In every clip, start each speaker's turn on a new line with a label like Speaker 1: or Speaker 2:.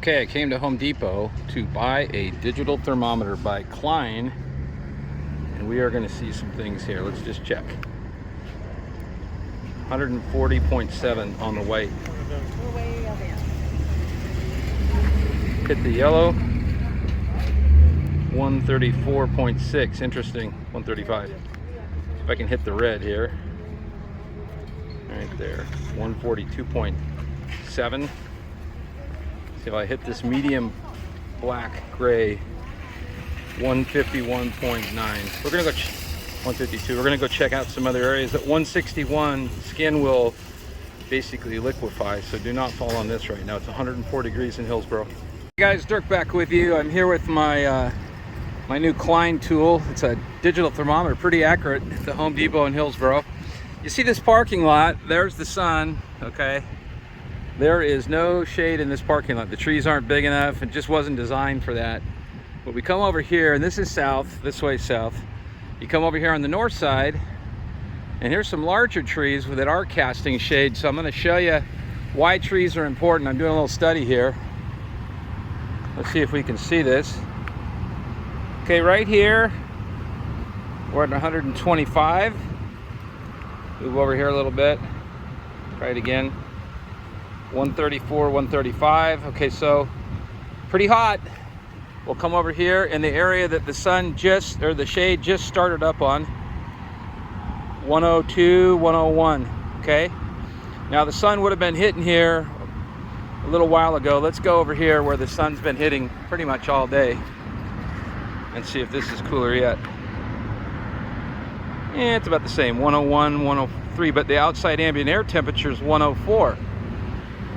Speaker 1: Okay, I came to Home Depot to buy a digital thermometer by Klein, and we are going to see some things here. Let's just check. 140.7 on the white. Hit the yellow. 134.6. Interesting. 135. If I can hit the red here. Right there. 142.7. See if I hit this medium black gray. 151.9. We're gonna go 152. We're gonna go check out some other areas. At 161, skin will basically liquefy, so do not fall on this right now. It's 104 degrees in Hillsboro. Hey guys, Dirk back with you. I'm here with my my new Klein tool. It's a digital thermometer, pretty accurate at the Home Depot in Hillsboro. You see this parking lot? There's the sun. Okay. There is no shade in this parking lot. The trees aren't big enough. It just wasn't designed for that. But we come over here, and this is south, this way south. You come over here on the north side, and here's some larger trees that are casting shade. So I'm going to show you why trees are important. I'm doing a little study here. Let's see if we can see this. Okay, right here, we're at 125. Move over here a little bit. Try it again. 134, 135. Okay, so pretty hot. We'll come over here in the area that the sun just, or the shade just started up on. 102, 101. Okay. Now the sun would have been hitting here a little while ago. Let's go over here where the sun's been hitting pretty much all day and see if this is cooler yet. Yeah, it's about the same, 101, 103, but the outside ambient air temperature is 104.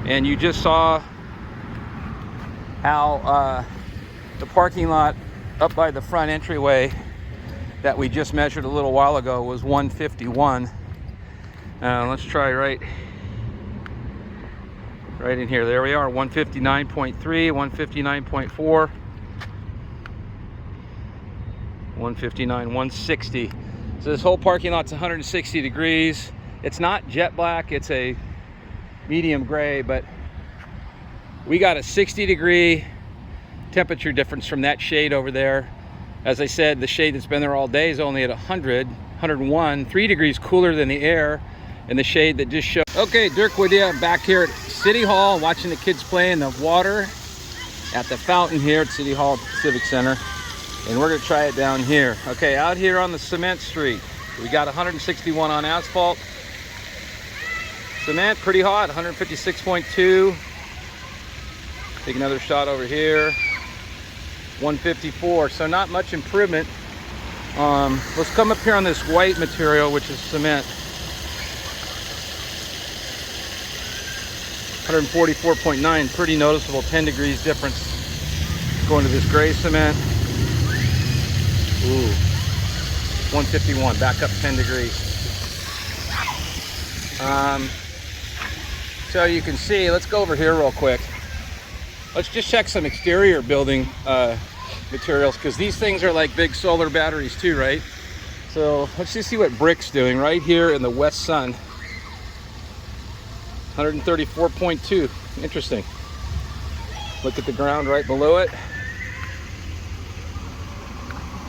Speaker 1: And you just saw how the parking lot up by the front entryway that we just measured a little while ago was 151. Let's try right in here. There we are, 159.3, 159.4, 159, 160. So this whole parking lot's 160 degrees. It's not jet black, it's a medium gray, but we got a 60-degree temperature difference from that shade over there. As I said, the shade that's been there all day is only at 100, 101, 3 degrees cooler than the air, and the shade that just showed. Okay, Dirk with you. I'm back here at City Hall watching the kids play in the water at the fountain here at City Hall Civic Center, and we're gonna try it down here. Okay, out here on the cement street, we got 161 on asphalt. Cement, pretty hot, 156.2. Take another shot over here. 154, so not much improvement. Let's come up here on this white material, which is cement. 144.9, pretty noticeable, 10 degrees difference. Going to this gray cement. Ooh, 151, back up 10 degrees. So you can see, let's go over here real quick. Let's just check some exterior building materials, because these things are like big solar batteries too, right? So let's just see what brick's doing right here in the west sun. 134.2, interesting. Look at the ground right below it.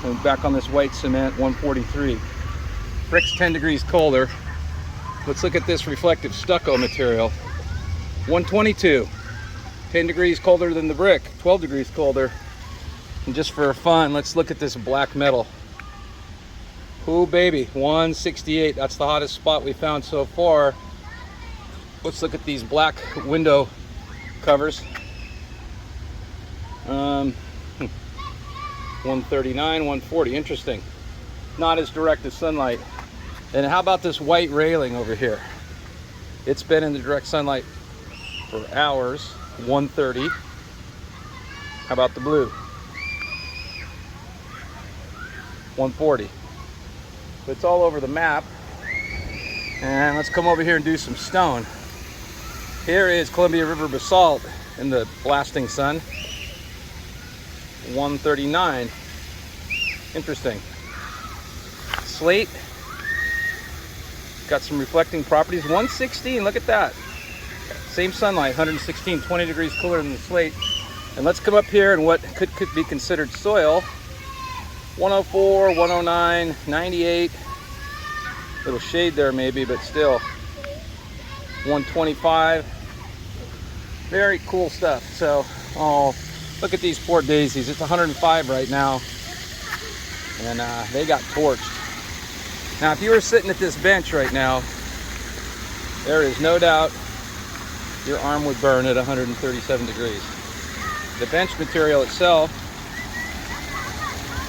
Speaker 1: And back on this white cement, 143. Brick's 10 degrees colder. Let's look at this reflective stucco material. 122. 10 degrees colder than the brick, 12 degrees colder. And just for fun, let's look at this black metal. Oh baby, 168. That's the hottest spot we found so far. Let's look at these black window covers. 139, 140. Interesting. Not as direct as sunlight. And how about this white railing over here? It's been in the direct sunlight for hours. 130. How about the blue? 140. It's all over the map. And let's come over here and do some stone. Here is Columbia River basalt in the blasting sun. 139. Interesting. Slate. Got some reflecting properties. 116. Look at that. Same sunlight, 116, 20 degrees cooler than the slate. And let's come up here and what could be considered soil. 104, 109, 98. Little shade there maybe, but still. 125. Very cool stuff. So, oh, look at these poor daisies. It's 105 right now. And they got torched. Now, if you were sitting at this bench right now, there is no doubt your arm would burn at 137 degrees. The bench material itself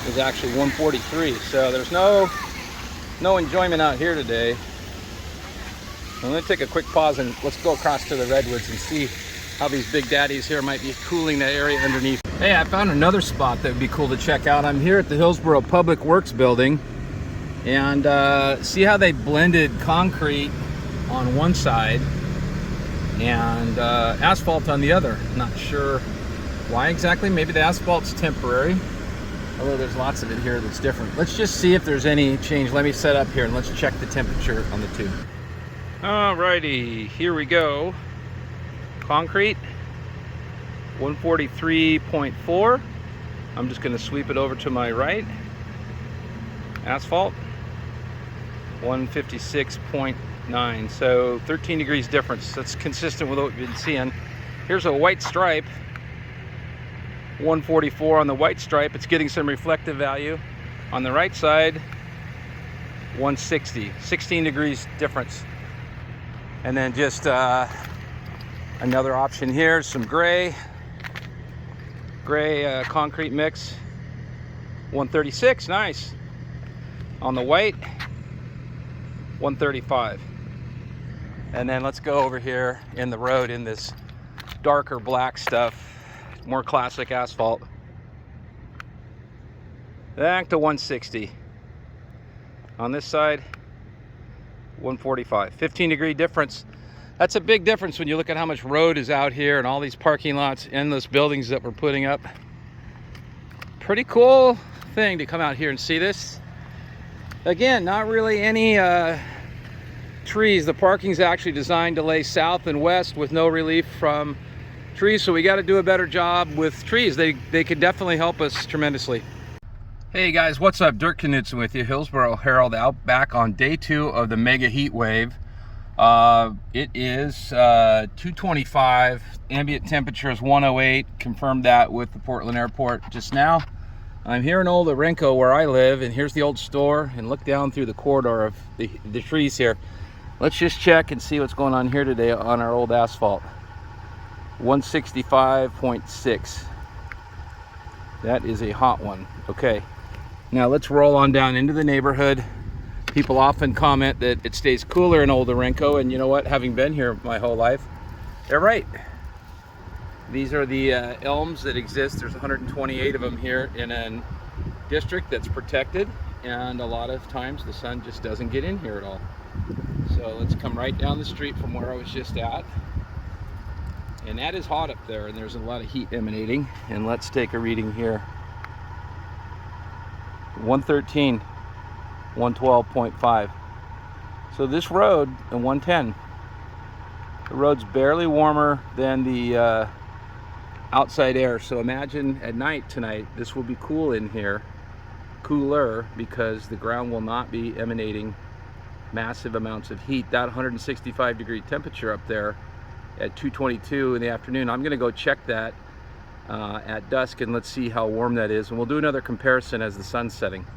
Speaker 1: is actually 143, so there's no enjoyment out here today. I'm going to take a quick pause and let's go across to the redwoods and see how these big daddies here might be cooling that area underneath. Hey, I found another spot that would be cool to check out. I'm here at the Hillsboro Public Works building, and see how they blended concrete on one side and asphalt on the other. Not sure why exactly. Maybe the asphalt's temporary, although there's lots of it here that's different. Let's just see if there's any change. Let me set up here and let's check the temperature on the tube. Alrighty, here we go. Concrete 143.4. I'm just going to sweep it over to my right. Asphalt 156.9. So 13 degrees difference. That's consistent with what we've been seeing. Here's a white stripe. 144 on the white stripe. It's getting some reflective value. On the right side, 160. 16 degrees difference. And then just another option here, some gray concrete mix, 136, nice. On the white, 135. And then let's go over here in the road in this darker black stuff, more classic asphalt. Back to 160. On this side, 145. 15 degree difference. That's a big difference when you look at how much road is out here and all these parking lots, endless buildings that we're putting up. Pretty cool thing to come out here and see this. Again, not really any trees. The parking's actually designed to lay south and west with no relief from trees, so we got to do a better job with trees. They could definitely help us tremendously. Hey guys, what's up? Dirk Knudsen with you, Hillsboro Herald, out back on day 2 of the mega heat wave. It is 225, ambient temperature is 108, confirmed that with the Portland airport just now. I'm here in Old Orenco where I live, and here's the old store, and look down through the corridor of the trees here. Let's just check and see what's going on here today on our old asphalt. 165.6. That is a hot one. Okay, now let's roll on down into the neighborhood. People often comment that it stays cooler in Old Orenco, and you know what, having been here my whole life, they're right. These are the elms that exist. There's 128 of them here in a district that's protected, and a lot of times the sun just doesn't get in here at all. So let's come right down the street from where I was just at, and that is hot up there, and there's a lot of heat emanating. And let's take a reading here. 113. 112.5. So this road, and 110, the road's barely warmer than the outside air. So imagine at night tonight, this will be cool in here, cooler, because the ground will not be emanating massive amounts of heat. That 165 degree temperature up there at 2:22 in the afternoon, I'm going to go check that at dusk, and let's see how warm that is, and we'll do another comparison as the sun's setting.